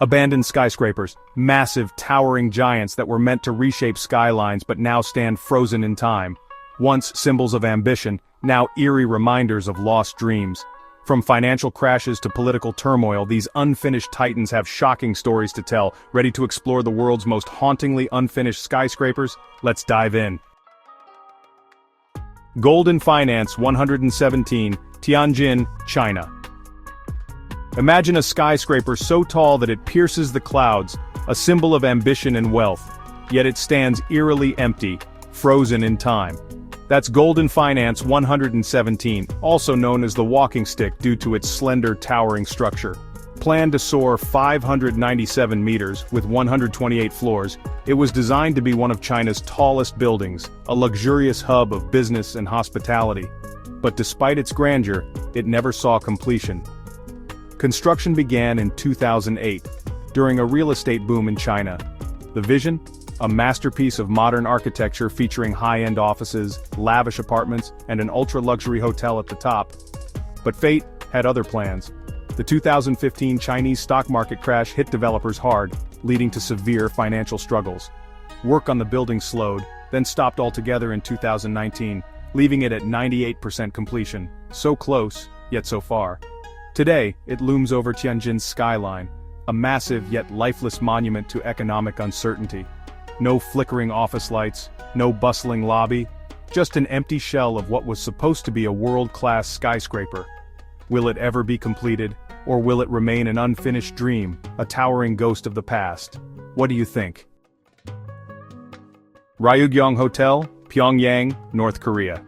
Abandoned skyscrapers, massive, towering giants that were meant to reshape skylines but now stand frozen in time. Once symbols of ambition, now eerie reminders of lost dreams. From financial crashes to political turmoil, these unfinished titans have shocking stories to tell. Ready to explore the world's most hauntingly unfinished skyscrapers? Let's dive in. Goldin Finance 117, Tianjin, China. Imagine a skyscraper so tall that it pierces the clouds, a symbol of ambition and wealth. Yet it stands eerily empty, frozen in time. That's Goldin Finance 117, also known as the walking stick due to its slender, towering structure. Planned to soar 597 meters, with 128 floors, it was designed to be one of China's tallest buildings, a luxurious hub of business and hospitality. But despite its grandeur, it never saw completion. Construction began in 2008, during a real estate boom in China. The vision? A masterpiece of modern architecture featuring high-end offices, lavish apartments, and an ultra-luxury hotel at the top. But fate had other plans. The 2015 Chinese stock market crash hit developers hard, leading to severe financial struggles. Work on the building slowed, then stopped altogether in 2019, leaving it at 98% completion. So close, yet so far. Today, it looms over Tianjin's skyline, a massive yet lifeless monument to economic uncertainty. No flickering office lights, no bustling lobby, just an empty shell of what was supposed to be a world-class skyscraper. Will it ever be completed, or will it remain an unfinished dream, a towering ghost of the past? What do you think? Ryugyong Hotel, Pyongyang, North Korea.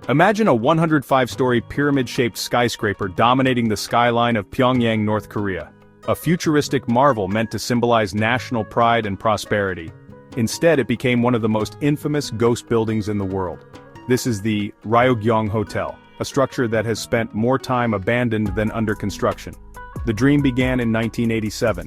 Imagine a 105-story pyramid-shaped skyscraper dominating the skyline of Pyongyang, North Korea. A futuristic marvel meant to symbolize national pride and prosperity. Instead, it became one of the most infamous ghost buildings in the world. This is the Ryugyong Hotel, a structure that has spent more time abandoned than under construction. The dream began in 1987.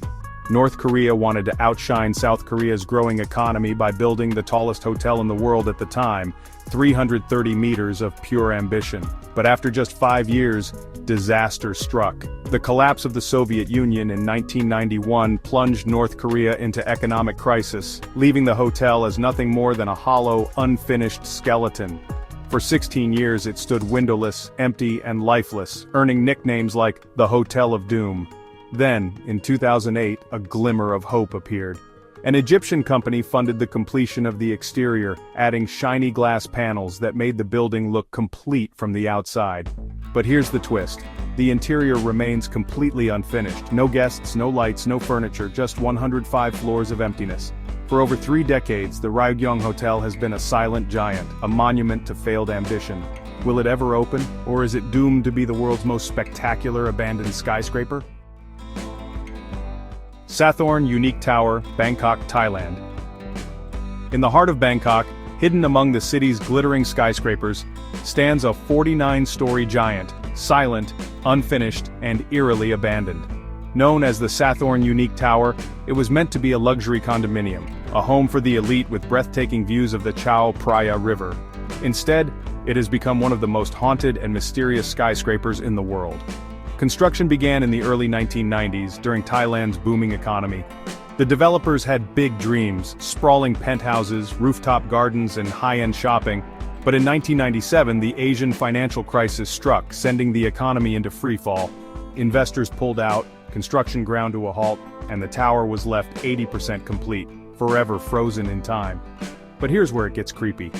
North Korea wanted to outshine South Korea's growing economy by building the tallest hotel in the world at the time, 330 meters of pure ambition. But after just 5 years, disaster struck. The collapse of the Soviet Union in 1991 plunged North Korea into economic crisis, leaving the hotel as nothing more than a hollow, unfinished skeleton. For 16 years it stood windowless, empty, and lifeless, earning nicknames like the Hotel of Doom. Then, in 2008, a glimmer of hope appeared. An Egyptian company funded the completion of the exterior, adding shiny glass panels that made the building look complete from the outside. But here's the twist. The interior remains completely unfinished. No guests, no lights, no furniture, just 105 floors of emptiness. For over 3 decades, the Ryugyong Hotel has been a silent giant, a monument to failed ambition. Will it ever open, or is it doomed to be the world's most spectacular abandoned skyscraper? Sathorn Unique Tower, Bangkok, Thailand. In the heart of Bangkok, hidden among the city's glittering skyscrapers, stands a 49-story giant, silent, unfinished, and eerily abandoned. Known as the Sathorn Unique Tower, it was meant to be a luxury condominium, a home for the elite with breathtaking views of the Chao Phraya River. Instead, it has become one of the most haunted and mysterious skyscrapers in the world. Construction began in the early 1990s during Thailand's booming economy. The developers had big dreams, sprawling penthouses, rooftop gardens, and high-end shopping. But in 1997, the Asian financial crisis struck, sending the economy into freefall. Investors pulled out, construction ground to a halt, and the tower was left 80% complete, forever frozen in time. But here's where it gets creepy.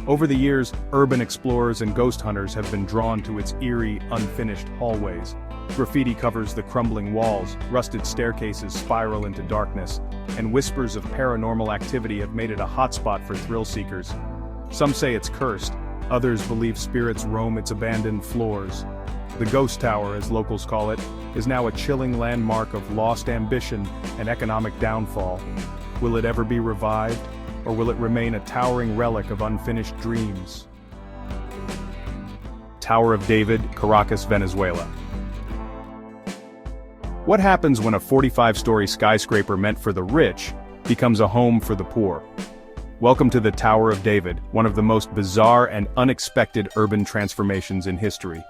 Over the years, urban explorers and ghost hunters have been drawn to its eerie, unfinished hallways. Graffiti covers the crumbling walls, rusted staircases spiral into darkness, and whispers of paranormal activity have made it a hotspot for thrill seekers. Some say it's cursed, others believe spirits roam its abandoned floors. The Ghost Tower, as locals call it, is now a chilling landmark of lost ambition and economic downfall. Will it ever be revived, or will it remain a towering relic of unfinished dreams? Tower of David, Caracas, Venezuela. What happens when a 45-story skyscraper meant for the rich becomes a home for the poor? Welcome to the Tower of David, one of the most bizarre and unexpected urban transformations in history.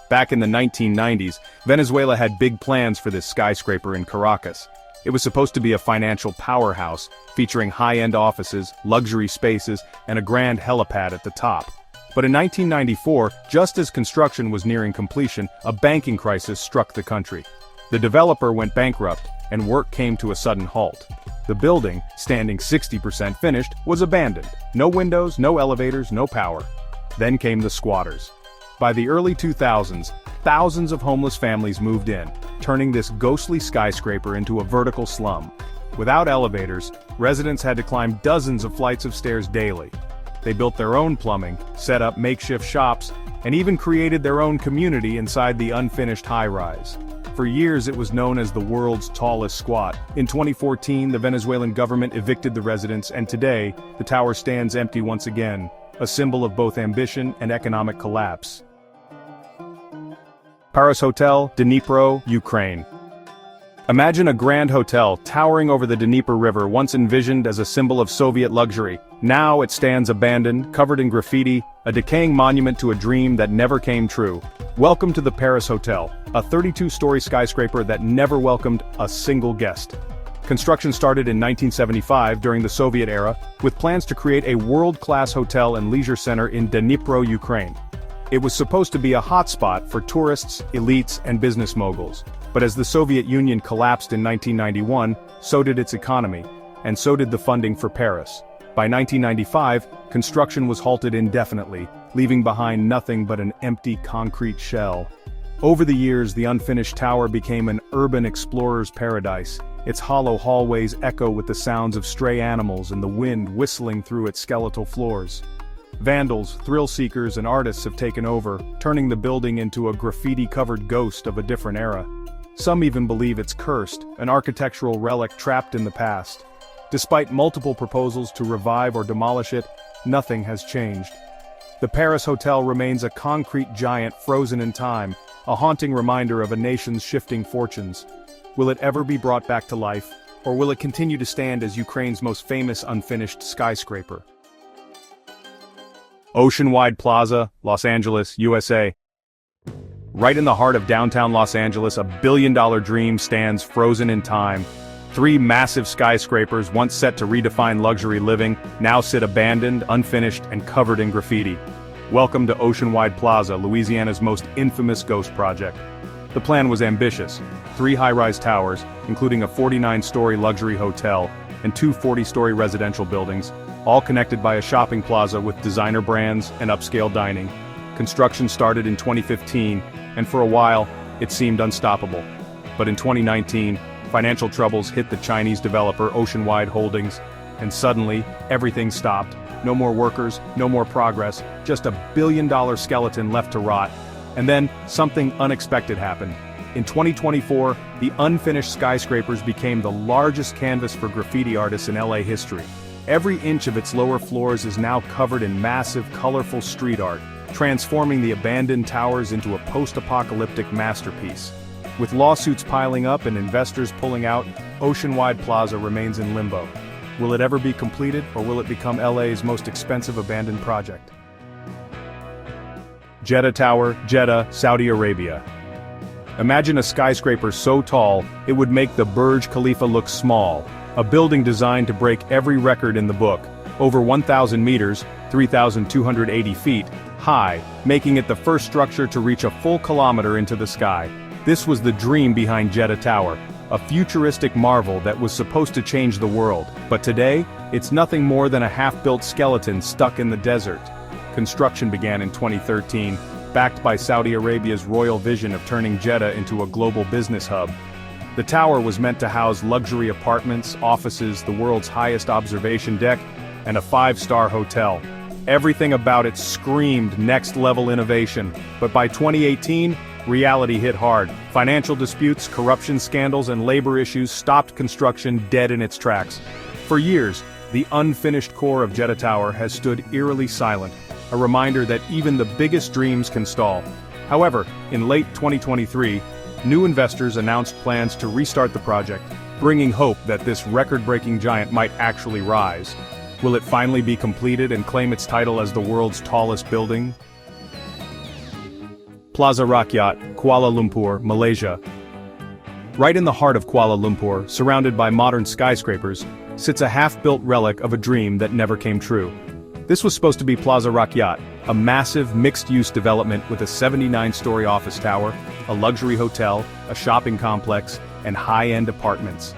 Back in the 1990s, Venezuela had big plans for this skyscraper in Caracas. It was supposed to be a financial powerhouse, featuring high-end offices, luxury spaces, and a grand helipad at the top. But in 1994, just as construction was nearing completion, a banking crisis struck the country. The developer went bankrupt, and work came to a sudden halt. The building, standing 60% finished, was abandoned. No windows, no elevators, no power. Then came the squatters. By the early 2000s, thousands of homeless families moved in, turning this ghostly skyscraper into a vertical slum. Without elevators, residents had to climb dozens of flights of stairs daily. They built their own plumbing, set up makeshift shops, and even created their own community inside the unfinished high-rise. For years it was known as the world's tallest squat. In 2014, the Venezuelan government evicted the residents, and today, the tower stands empty once again, a symbol of both ambition and economic collapse. Parus Hotel, Dnipro, Ukraine. Imagine a grand hotel towering over the Dnipro River, once envisioned as a symbol of Soviet luxury. Now it stands abandoned, covered in graffiti, a decaying monument to a dream that never came true. Welcome to the Parus Hotel, a 32-story skyscraper that never welcomed a single guest. Construction started in 1975 during the Soviet era, with plans to create a world-class hotel and leisure center in Dnipro, Ukraine. It was supposed to be a hotspot for tourists, elites, and business moguls. But as the Soviet Union collapsed in 1991, so did its economy, and so did the funding for Paris. By 1995, construction was halted indefinitely, leaving behind nothing but an empty concrete shell. Over the years, the unfinished tower became an urban explorer's paradise. Its hollow hallways echo with the sounds of stray animals and the wind whistling through its skeletal floors. Vandals, thrill-seekers, and artists have taken over, turning the building into a graffiti-covered ghost of a different era. Some even believe it's cursed, an architectural relic trapped in the past. Despite multiple proposals to revive or demolish it, nothing has changed. The Parus Hotel remains a concrete giant frozen in time, a haunting reminder of a nation's shifting fortunes. Will it ever be brought back to life, or will it continue to stand as Ukraine's most famous unfinished skyscraper? Oceanwide Plaza, Los Angeles, USA. Right in the heart of downtown Los Angeles, a billion-dollar dream stands frozen in time. 3 massive skyscrapers, once set to redefine luxury living, now sit abandoned, unfinished, and covered in graffiti. Welcome to Oceanwide Plaza, Louisiana's most infamous ghost project. The plan was ambitious: 3 high-rise towers, including a 49-story luxury hotel, and 2 40-story residential buildings, all connected by a shopping plaza with designer brands and upscale dining. Construction started in 2015, and for a while, it seemed unstoppable. But in 2019, financial troubles hit the Chinese developer Oceanwide Holdings, and suddenly, everything stopped. No more workers, no more progress, just $1 billion skeleton left to rot. And then, something unexpected happened. In 2024, the unfinished skyscrapers became the largest canvas for graffiti artists in LA history. Every inch of its lower floors is now covered in massive, colorful street art, transforming the abandoned towers into a post-apocalyptic masterpiece. With lawsuits piling up and investors pulling out, Oceanwide Plaza remains in limbo. Will it ever be completed, or will it become LA's most expensive abandoned project? Jeddah Tower, Jeddah, Saudi Arabia. Imagine a skyscraper so tall, it would make the Burj Khalifa look small, a building designed to break every record in the book, over 1,000 meters, 3,280 feet, high, making it the first structure to reach a full kilometer into the sky. This was the dream behind Jeddah Tower, a futuristic marvel that was supposed to change the world, but today, it's nothing more than a half-built skeleton stuck in the desert. Construction began in 2013, backed by Saudi Arabia's royal vision of turning Jeddah into a global business hub. The tower was meant to house luxury apartments, offices, the world's highest observation deck, and a 5-star hotel. Everything about it screamed next-level innovation, but by 2018, reality hit hard. Financial disputes, corruption scandals, and labor issues stopped construction dead in its tracks. For years, the unfinished core of Jeddah Tower has stood eerily silent, a reminder that even the biggest dreams can stall. However, in late 2023, new investors announced plans to restart the project, bringing hope that this record-breaking giant might actually rise. Will it finally be completed and claim its title as the world's tallest building? Plaza Rakyat, Kuala Lumpur, Malaysia. Right in the heart of Kuala Lumpur, surrounded by modern skyscrapers, sits a half-built relic of a dream that never came true. This was supposed to be Plaza Rakyat, a massive mixed-use development with a 79-story office tower, a luxury hotel, a shopping complex, and high-end apartments.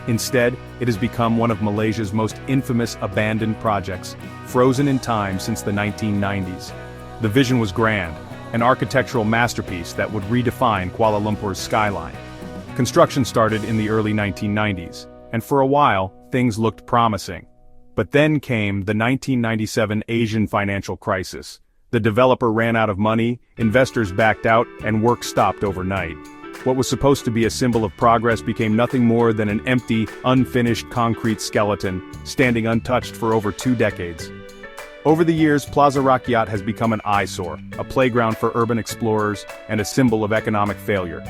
Instead, it has become one of Malaysia's most infamous abandoned projects, frozen in time since the 1990s. The vision was grand, an architectural masterpiece that would redefine Kuala Lumpur's skyline. Construction started in the early 1990s, and for a while, things looked promising. But then came the 1997 Asian financial crisis. The developer ran out of money, investors backed out, and work stopped overnight. What was supposed to be a symbol of progress became nothing more than an empty, unfinished concrete skeleton, standing untouched for over 2 decades. Over the years, Plaza Rakyat has become an eyesore, a playground for urban explorers, and a symbol of economic failure.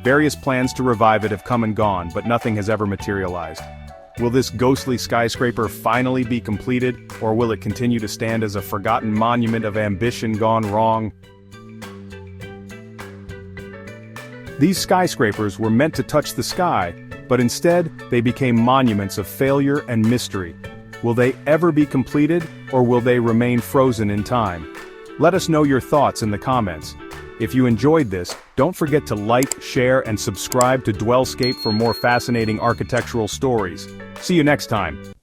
Various plans to revive it have come and gone, but nothing has ever materialized. Will this ghostly skyscraper finally be completed, or will it continue to stand as a forgotten monument of ambition gone wrong? These skyscrapers were meant to touch the sky, but instead, they became monuments of failure and mystery. Will they ever be completed, or will they remain frozen in time? Let us know your thoughts in the comments. If you enjoyed this, don't forget to like, share, and subscribe to DwellScape for more fascinating architectural stories. See you next time.